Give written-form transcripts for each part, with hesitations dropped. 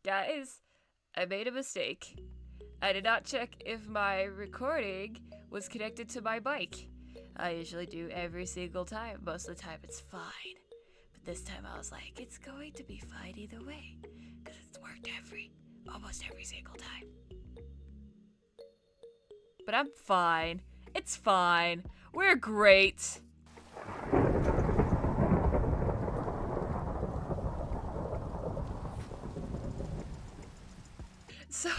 Guys, I made a mistake. I did not check if my recording was connected to my mic. I usually do every single time. Most of the time it's fine. But this time I was like, it's going to be fine either way. Because it's worked almost every single time. But I'm fine. It's fine. We're great. So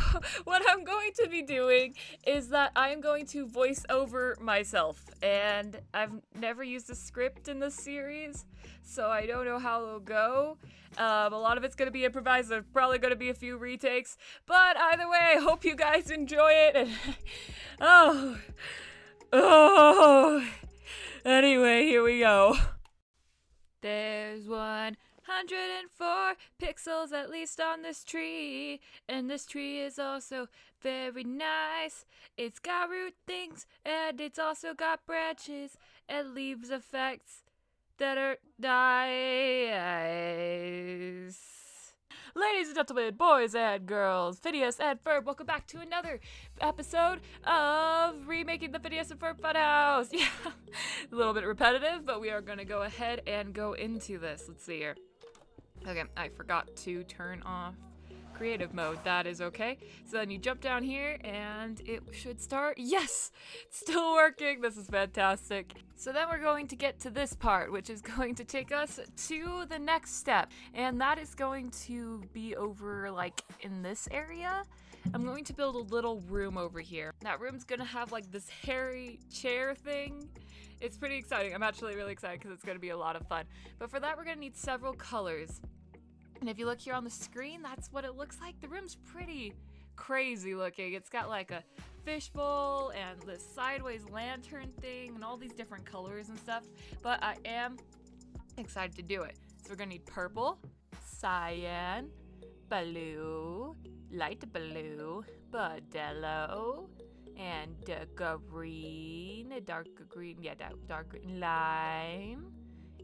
what I'm going to be doing is that I'm going to voice over myself, and I've never used a script in this series, so I don't know how it'll go. A lot of it's going to be improvised. There's probably going to be a few retakes, but either way, I hope you guys enjoy it. And anyway, here we go. There's 104 pixels at least on this tree, and this tree is also very nice. It's got root things, and it's also got branches and leaves effects that are nice. Ladies and gentlemen, boys and girls, Phineas and Ferb, welcome back to another episode of remaking the Phineas and Ferb Funhouse. Yeah, a little bit repetitive, but we are going to go ahead and go into this. Let's see here. Okay, I forgot to turn off creative mode. That is okay. So then you jump down here and it should start. Yes! It's still working. This is fantastic. So then we're going to get to this part, which is going to take us to the next step. And that is going to be over like in this area. I'm going to build a little room over here. That room's gonna have like this hairy chair thing. It's pretty exciting. I'm actually really excited because it's gonna be a lot of fun. But for that, we're gonna need several colors. And if you look here on the screen, that's what it looks like. The room's pretty crazy looking. It's got like a fishbowl and this sideways lantern thing and all these different colors and stuff. But I am excited to do it. So we're gonna need purple, cyan, blue, light blue, bordello, and green, dark green, dark green, lime,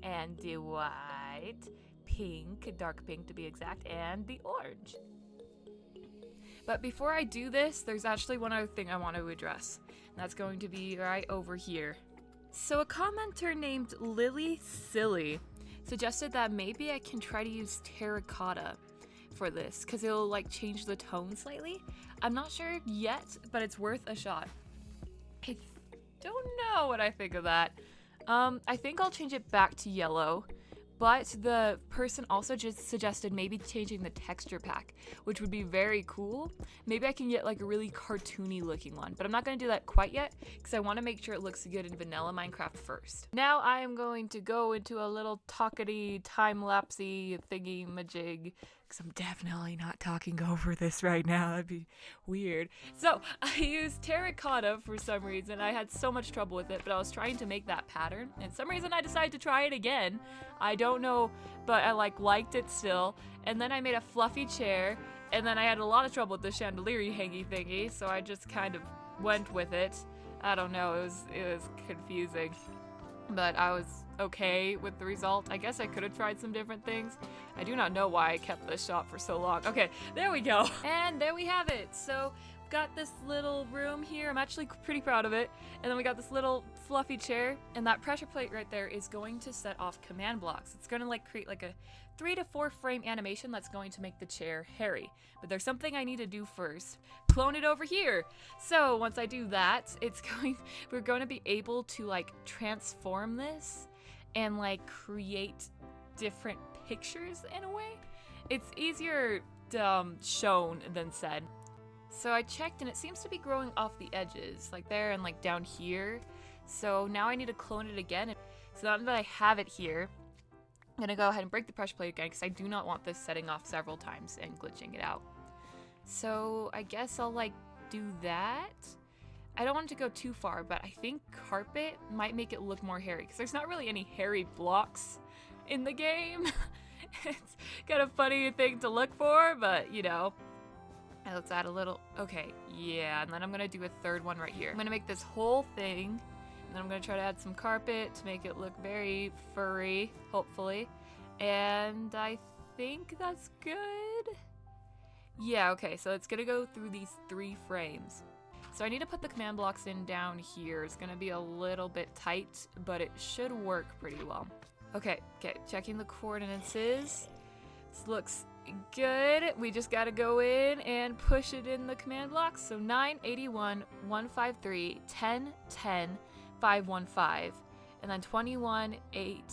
and the white, pink, dark pink to be exact, and the orange. But before I do this, there's actually one other thing I want to address. And that's going to be right over here. So a commenter named Lily Silly suggested that maybe I can try to use terracotta for this, because it'll like change the tone slightly. I'm not sure yet, but it's worth a shot. I don't know what I think of that. I think I'll change it back to yellow. But the person also just suggested maybe changing the texture pack, which would be very cool. Maybe I can get like a really cartoony looking one, but I'm not going to do that quite yet because I want to make sure it looks good in vanilla Minecraft first. Now I am going to go into a little talkity time-lapsey thingy majig because I'm definitely not talking over this right now. That'd be weird. So I used terracotta for some reason. I had so much trouble with it, but I was trying to make that pattern. And for some reason I decided to try it again. I don't know, but I liked it still. And then I made a fluffy chair, and then I had a lot of trouble with the chandelier hangy thingy, so I just kind of went with it. I don't know, it was confusing. But I was okay with the result. I guess I could have tried some different things. I do not know why I kept this shot for so long. Okay, there we go. And there we have it. So got this little room here. I'm actually pretty proud of it. And then we got this little fluffy chair, and that pressure plate right there is going to set off command blocks. It's going to create like a 3 to 4 frame animation that's going to make the chair hairy. But there's something I need to do first. Clone it over here. So once I do that, we're going to be able to transform this and create different pictures in a way. It's easier shown than said. So I checked and it seems to be growing off the edges, like there and down here. So now I need to clone it again. So now that I have it here, I'm gonna go ahead and break the pressure plate again because I do not want this setting off several times and glitching it out. So I guess I'll do that. I don't want it to go too far, but I think carpet might make it look more hairy because there's not really any hairy blocks in the game. It's kind of funny thing to look for, but you know. Let's add a little, okay, yeah, and then I'm gonna do a third one right here. I'm gonna make this whole thing, and then I'm gonna try to add some carpet to make it look very furry, hopefully. And I think that's good. Yeah, okay, so it's gonna go through these 3 frames. So I need to put the command blocks in down here. It's gonna be a little bit tight, but it should work pretty well. Okay, checking the coordinates. This looks good. We just gotta go in and push it in the command blocks. So 981, 153, 10, 10, 515, and then 21, 8,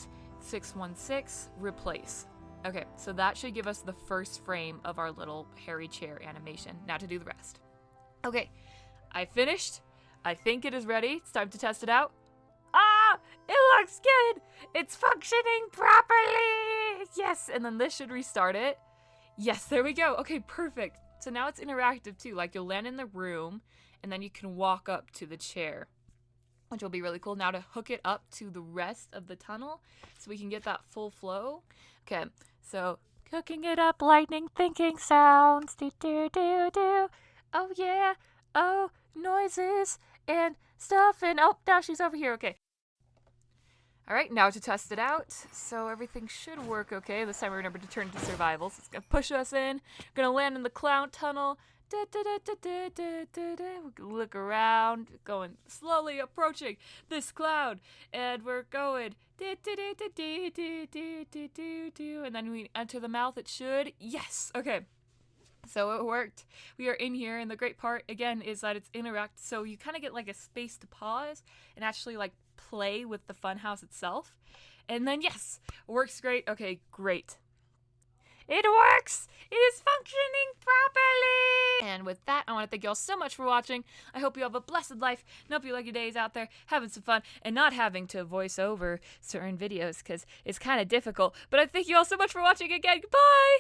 616, replace. Okay, so that should give us the first frame of our little hairy chair animation. Now to do the rest. Okay, I finished. I think it is ready. It's time to test it out. Ah, it looks good. It's functioning properly. Yes, and then this should restart it. Yes, there we go. Okay, perfect. So now it's interactive too. Like you'll land in the room and then you can walk up to the chair, which will be really cool. Now to hook it up to the rest of the tunnel so we can get that full flow. Okay, so cooking it up, lightning thinking sounds. Do, do, do, do. Oh, yeah. Oh, noises and stuff. And oh, now she's over here. Okay. All right, now to test it out. So everything should work okay. This time we remember to turn to survival. So it's going to push us in. We're going to land in the clown tunnel. Da, da, da, da, da, da, da, da. We look around, going slowly approaching this cloud, and we're going da, da, da, da, da, da, da, da, da, da. And then we enter the mouth. It should. Yes. Okay. So it worked. We are in here, and the great part again is that it's interact. So you kind of get like a space to pause and actually like play with the funhouse itself. And then yes, works great. Okay, great. It works! It is functioning properly! And with that, I want to thank you all so much for watching. I hope you have a blessed life, and hope you like your days out there, having some fun, and not having to voice over certain videos, because it's kind of difficult. But I thank you all so much for watching again. Goodbye!